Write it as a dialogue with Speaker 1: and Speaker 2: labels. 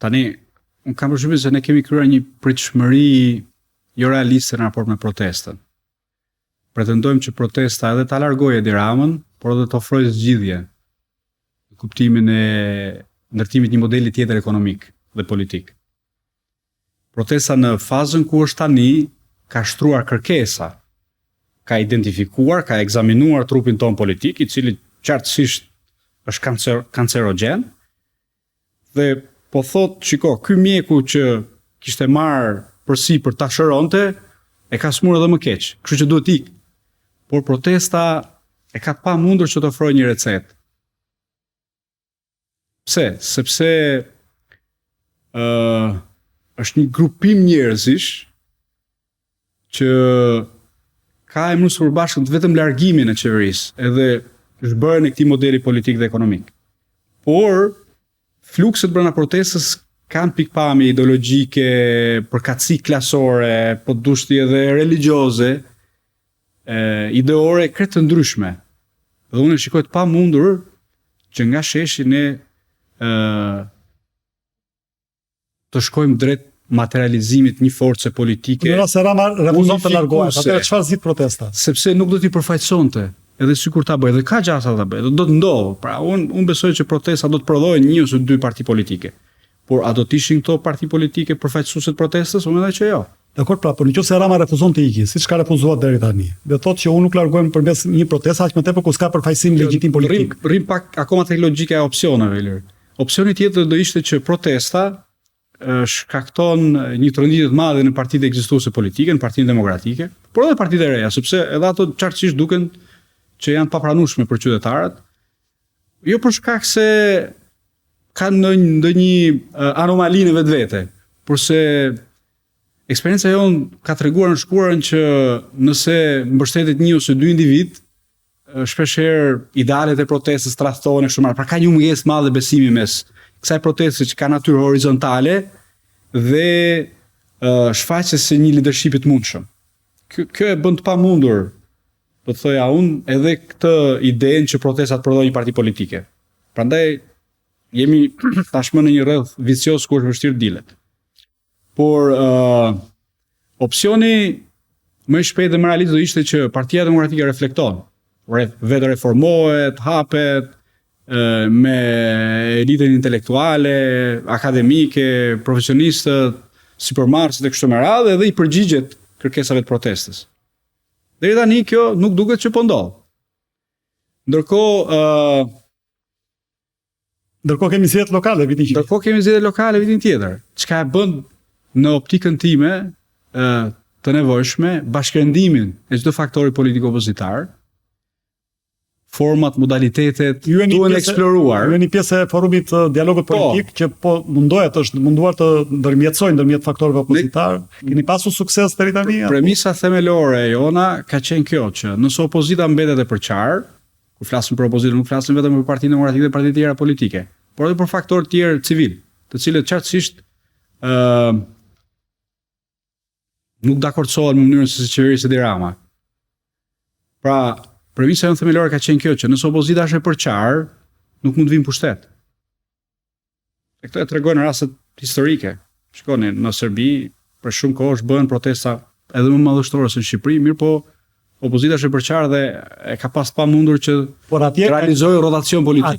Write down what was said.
Speaker 1: Tani, unë kam përshtypjen se ne kemi kryer një pritshmëri jo realiste në raport me protestën. Pretendojmë që protesta edhe ta largojë Edi Ramën, por edhe të ofrojë zgjidhje në kuptimin e ndërtimit një modeli tjetër ekonomik dhe politik. Protesta në fazën ku është tani ka shtruar kërkesa, ka identifikuar, ka ekzaminuar trupin ton politik, i cili qartësisht është kancerogen, dhe po thot, shiko, ky mjeku që kishte marrë përsipër ta shëronte, e ka smur edhe më keq, kështu që duhet ikë. Por protesta e ka të pamundur që të ofrojë një recetë. Pse? Sepse është një grupim njerëzish që ka emëruar përbashkët vetëm largimin e qeverisë, edhe zhbërjen e këtij modeli politik dhe ekonomik. Por flukset brenda protestës kanë pikpamje ideologjike, përkatësi klasore, po dushti edhe religjioze, ideore krejt të ndryshme. Dhe unë shikoj të pamundur që nga sheshi ne të shkojmë drejt materializimit një force politike.
Speaker 2: Nëse Rama refuzon të largohet, atëherë çfarë zgjidh protesta?
Speaker 1: Sepse nuk do t'i përfaqësonte, edhe sikur ta bëj, dhe ka gjasa ta bëj, do të ndodhë. Pra unë besoj që protesta do të prodhojë një ose dy parti politike. Por a do të ishin këto parti politike përfaqësuese të protestës? Unë mendoj që jo.
Speaker 2: Dakor, pra, por nëse Rama refuzon të ikë, siç ka refuzuar deri tani, do thotë që unë nuk largohem përmes një proteste aq më tepër ku s'ka përfaqësim legjitim politik.
Speaker 1: Rrim pak akoma tek logjika e opsioneve, Ilir. Opsioni tjetër do ishte që protesta shkakton një tronditje të madhe në partitë ekzistuese politike, në Partinë Demokratike, por edhe partitë e reja, sepse edhe ato qartësisht duken që janë papranueshme për qytetarët, jo për shkak se kanë ndonjë anomali në vetvete, por se eksperienca jonë ka treguar në shkuarën që nëse mbështetet një ose dy individ, shpeshherë idealet e protestës tradhtohen kështu më. Pra ka një mungesë të madhe besimi mes kësaj proteste që ka natyrë horizontale dhe shfaqjes së një leadershipi të mundshëm. Kjo e bën të pamundur, do të thoja unë, edhe këtë idenë që protestat prodhojnë një parti politike. Prandaj jemi tashmë në një rreth vicioz ku është vështirë dilet. Por opsioni më i shpejtë dhe më realist do ishte që Partia Demokratike reflekton, vetë reformohet, hapet, me elitën intelektuale, akademike, profesionistët, sipërmarrësit e kështu me radhë, dhe i përgjigjet kërkesave të protestës. Deri tani kjo nuk duket që po ndodh.
Speaker 2: Ndërkohë kemi zgjedhjet lokale vitin
Speaker 1: tjetër. Çka e bën në optikën time të nevojshme bashkërendimin e çdo faktori politik opozitar. Format, modalitetet duhen eksploruar.
Speaker 2: Ju jeni pjesë e forumit të dialogut politik që po mundohet të ndërmjetësojë ndërmjet faktorëve opozitar. Keni pasur sukses deri tani?
Speaker 1: Premisa themelore e jona ka qenë kjo që nëse opozita mbetet e përqar, kur flasim për opozitën nuk flasim vetëm për Partinë Demokratike dhe partitë tjera politike, por edhe për faktorë tjerë civil, të cilët qartësisht nuk dakordsohen në mënyrën se si qeverisë Edi Rama. Pra, premisa jonë themelore ka qenë kjo që nëse opozita është e përqar, nuk mund të vinë pushtet. E këto e tregojnë rastet historike. Shikoni, në Serbi për shumë kohë është bën protesta edhe më madhështore se në Shqipëri, mirë po opozita është e përqar dhe e ka pas pamundur që të realizojë rotacion politik.